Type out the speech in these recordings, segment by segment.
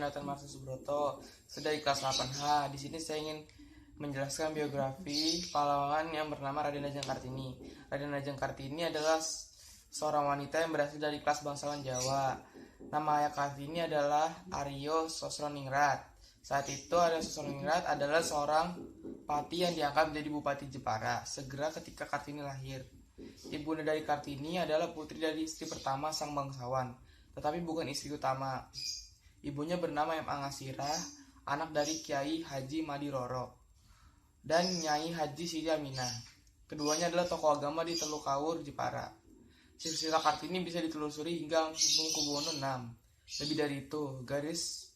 Nathan Marcel Subroto, saya dari kelas 8H. Di sini saya ingin menjelaskan biografi pahlawan yang bernama Raden Ajeng Kartini. Raden Ajeng Kartini adalah seorang wanita yang berasal dari kelas bangsawan Jawa. Nama ayah Kartini adalah Aryo Sosroningrat. Saat itu Aryo Sosroningrat adalah seorang pati yang diangkat menjadi Bupati Jepara segera ketika Kartini lahir. Ibunda dari Kartini adalah putri dari istri pertama sang bangsawan, tetapi bukan istri utama. Ibunya bernama M. Angasirah, anak dari Kiai Haji Madiroro dan Nyai Haji Siti Aminah. Keduanya adalah tokoh agama di Teluk Kawur, Jepara. Silsilah Kartini bisa ditelusuri hingga Hamengkubuwono VI. Lebih dari itu, garis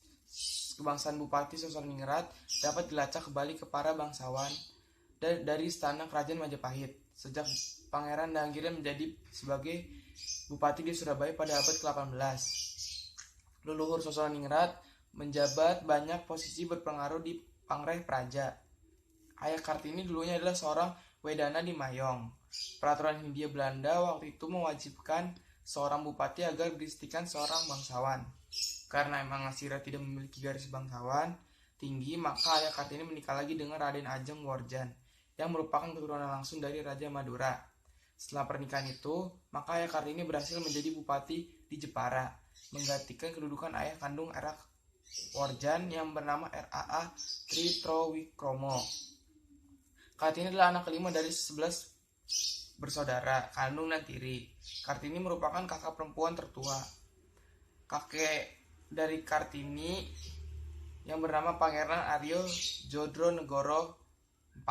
kebangsaan Bupati Sosroningrat dapat dilacak kembali ke para bangsawan dari istana kerajaan Majapahit sejak Pangeran Danggirnya menjadi sebagai bupati di Surabaya pada abad ke-18. Leluhur Sosroningrat menjabat banyak posisi berpengaruh di Pangreh Praja. Ayah Kartini dulunya adalah seorang wedana di Mayong. Peraturan Hindia Belanda waktu itu mewajibkan seorang bupati agar beristikan seorang bangsawan. Karena emang Angasirah tidak memiliki garis bangsawan tinggi, maka ayah Kartini menikah lagi dengan Raden Ajeng Worjan yang merupakan keturunan langsung dari Raja Madura. Setelah pernikahan itu, maka ayah Kartini berhasil menjadi bupati di Jepara, menggantikan kedudukan ayah kandung R.A. Worjan yang bernama R.A.A. Tritrowikromo. Kartini adalah anak kelima dari 11 bersaudara, kandung dan tiri. Kartini merupakan kakak perempuan tertua. Kakek dari Kartini yang bernama Pangeran Aryo Jodronegoro IV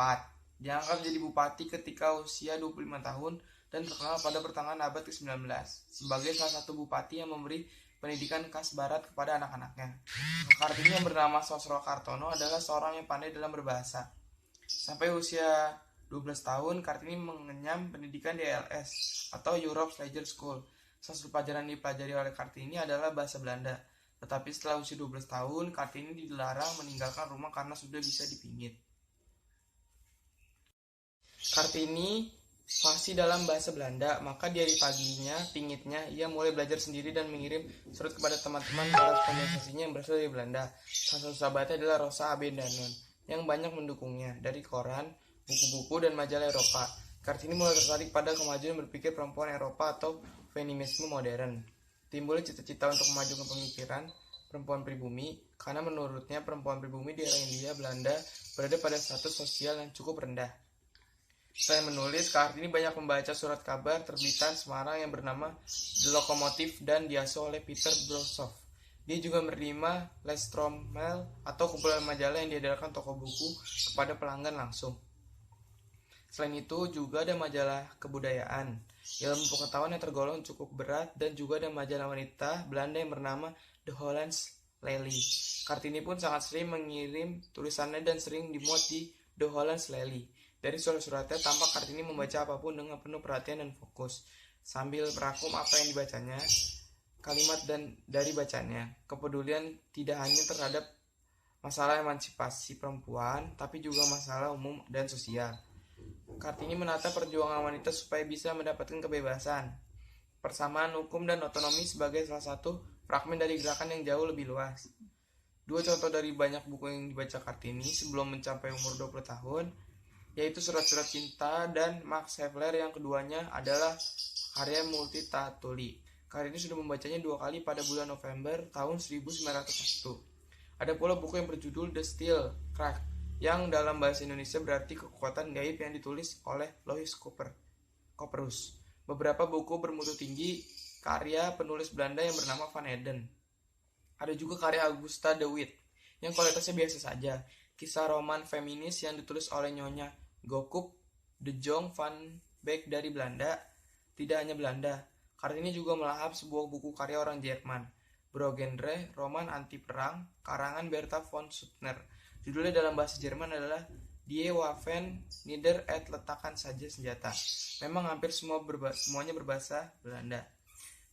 diangkat menjadi bupati ketika usia 25 tahun dan terkenal pada pertengahan abad ke-19 sebagai salah satu bupati yang memberi pendidikan khas barat kepada anak-anaknya. Kartini yang bernama Sosro Kartono adalah seorang yang pandai dalam berbahasa. Sampai usia 12 tahun, Kartini mengenyam pendidikan di ELS atau Europe Leisure School. Salah satu pelajaran yang dipelajari oleh Kartini adalah bahasa Belanda. Tetapi setelah usia 12 tahun, Kartini dilarang meninggalkan rumah karena sudah bisa dipingit. Kartini fasih dalam bahasa Belanda, maka dari paginya, pingitnya, ia mulai belajar sendiri dan mengirim surat kepada teman-teman korespondensasinya yang berasal dari Belanda. Salah satu sahabatnya adalah Rosa Abendanon, yang banyak mendukungnya dari koran, buku-buku, dan majalah Eropa. Kartini mulai tertarik pada kemajuan berpikir perempuan Eropa atau feminisme modern. Timbulnya cita-cita untuk memajukan pemikiran perempuan pribumi, karena menurutnya perempuan pribumi di era Hindia Belanda berada pada status sosial yang cukup rendah. Selain menulis, Kartini banyak membaca surat kabar terbitan Semarang yang bernama The Locomotive dan diasuh oleh Peter Brossoff. Dia juga menerima Lestrommel atau kumpulan majalah yang diedarkan toko buku kepada pelanggan langsung. Selain itu, juga ada majalah kebudayaan, ilmu pengetahuan yang tergolong cukup berat, dan juga ada majalah wanita Belanda yang bernama The Hollands Lely. Kartini pun sangat sering mengirim tulisannya dan sering dimuat di The Hollands Lely. Dari surat-suratnya tampak Kartini membaca apapun dengan penuh perhatian dan fokus, sambil merangkum apa yang dibacanya, kalimat dan dari bacanya. Kepedulian tidak hanya terhadap masalah emansipasi perempuan, tapi juga masalah umum dan sosial. Kartini menata perjuangan wanita supaya bisa mendapatkan kebebasan, persamaan hukum dan otonomi sebagai salah satu fragmen dari gerakan yang jauh lebih luas. Dua contoh dari banyak buku yang dibaca Kartini sebelum mencapai umur 20 tahun, yaitu Surat-Surat Cinta dan Max Havelaar, yang keduanya adalah karya Multatuli. Kartini sudah membacanya 2 kali pada bulan November tahun 1901. Ada pula buku yang berjudul The Steel Crack, yang dalam bahasa Indonesia berarti kekuatan gaib, yang ditulis oleh Louis Couperus. Beberapa buku bermutu tinggi karya penulis Belanda yang bernama Van Eden. Ada juga karya Augusta de Wit yang kualitasnya biasa saja, kisah roman feminis yang ditulis oleh Nyonya Gokup de Jong van Beek dari Belanda. Tidak hanya Belanda, Kartini juga melahap sebuah buku karya orang Jerman, bergenre roman anti perang, karangan Bertha von Suttner. Judulnya dalam bahasa Jerman adalah Die Waffen nieder et letakkan saja senjata. Memang hampir semuanya berbahasa Belanda.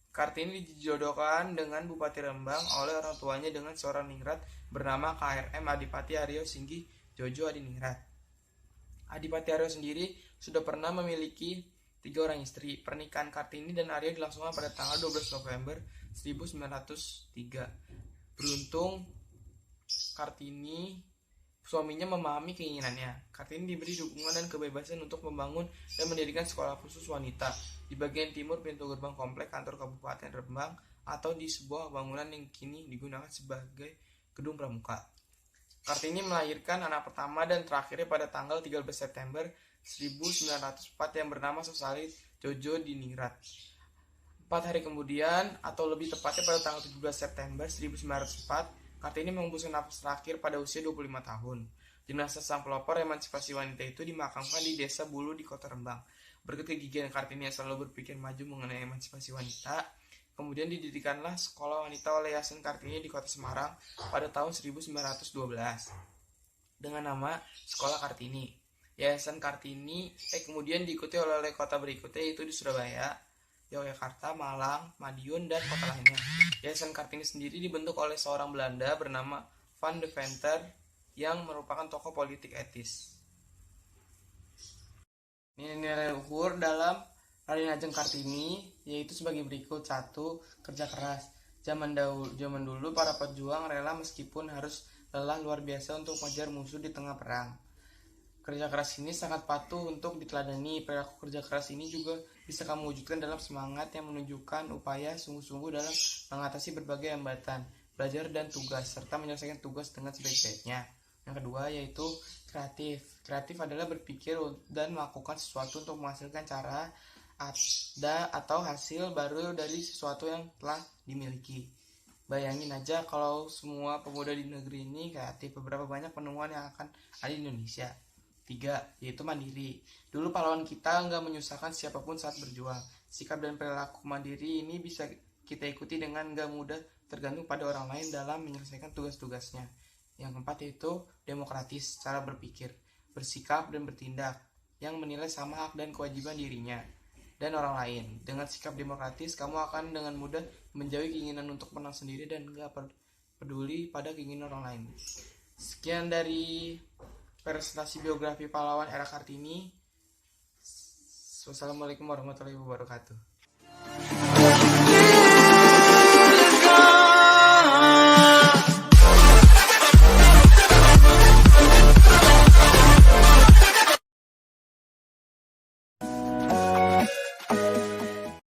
Kartini dijodohkan dengan Bupati Rembang oleh orang tuanya dengan seorang ningrat bernama KRM Adipati Aryo Singgi Jojo Adiningrat. Adipati Aryo sendiri sudah pernah memiliki 3 orang istri. Pernikahan Kartini dan Aryo dilangsungkan pada tanggal 12 November 1903. Beruntung Kartini, suaminya memahami keinginannya. Kartini diberi dukungan dan kebebasan untuk membangun dan mendirikan sekolah khusus wanita di bagian timur pintu gerbang komplek kantor Kabupaten Rembang atau di sebuah bangunan yang kini digunakan sebagai gedung pramuka. Kartini melahirkan anak pertama dan terakhirnya pada tanggal 13 September 1904 yang bernama Sosalit Jojo Diningrat. 4 hari kemudian, atau lebih tepatnya pada tanggal 17 September 1904, Kartini mengembuskan napas terakhir pada usia 25 tahun. Jenazah sang pelopor emansipasi wanita itu dimakamkan di Desa Bulu di Kota Rembang. Berkat kegigihan Kartini yang selalu berpikir maju mengenai emansipasi wanita, kemudian didirikanlah sekolah wanita oleh Yayasan Kartini di Kota Semarang pada tahun 1912 dengan nama Sekolah Kartini. Yayasan Kartini kemudian diikuti oleh kota berikutnya, yaitu di Surabaya, Yogyakarta, Malang, Madiun, dan kota lainnya. Yayasan Kartini sendiri dibentuk oleh seorang Belanda bernama Van de Venter yang merupakan tokoh politik etis. Nilai-nilai luhur dalam Raden Ajeng Kartini yaitu sebagai berikut. 1. Kerja keras. Zaman dulu para pejuang rela meskipun harus lelah luar biasa untuk mengejar musuh di tengah perang. Kerja keras ini sangat patuh untuk diteladani. Perilaku kerja keras ini juga bisa kamu wujudkan dalam semangat yang menunjukkan upaya sungguh-sungguh dalam mengatasi berbagai hambatan, belajar dan tugas, serta menyelesaikan tugas dengan sebaik-baiknya. Yang kedua yaitu kreatif. Kreatif adalah berpikir dan melakukan sesuatu untuk menghasilkan cara atau hasil baru dari sesuatu yang telah dimiliki. Bayangin aja kalau semua pemuda di negeri ini kreatif, beberapa banyak penemuan yang akan ada di Indonesia. 3. Yaitu mandiri. Dulu pahlawan kita nggak menyusahkan siapapun saat berjuang. Sikap dan perilaku mandiri ini bisa kita ikuti dengan nggak mudah tergantung pada orang lain dalam menyelesaikan tugas-tugasnya. Yang keempat yaitu demokratis, cara berpikir, bersikap dan bertindak yang menilai sama hak dan kewajiban dirinya dan orang lain. Dengan sikap demokratis, kamu akan dengan mudah menjauhi keinginan untuk menang sendiri dan nggak peduli pada keinginan orang lain. Sekian dari presentasi biografi pahlawan era Kartini. Wassalamualaikum warahmatullahi wabarakatuh.